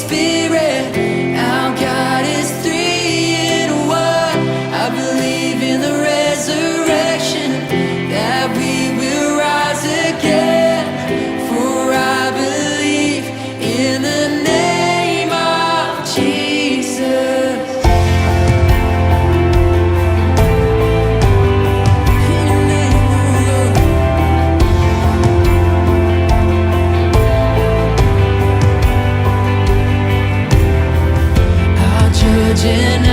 Spirit. Our God is three in one. I believe in the resurrection, that we will rise again. For I believe in the name of Jesus. In the name of the Lord. Our judge and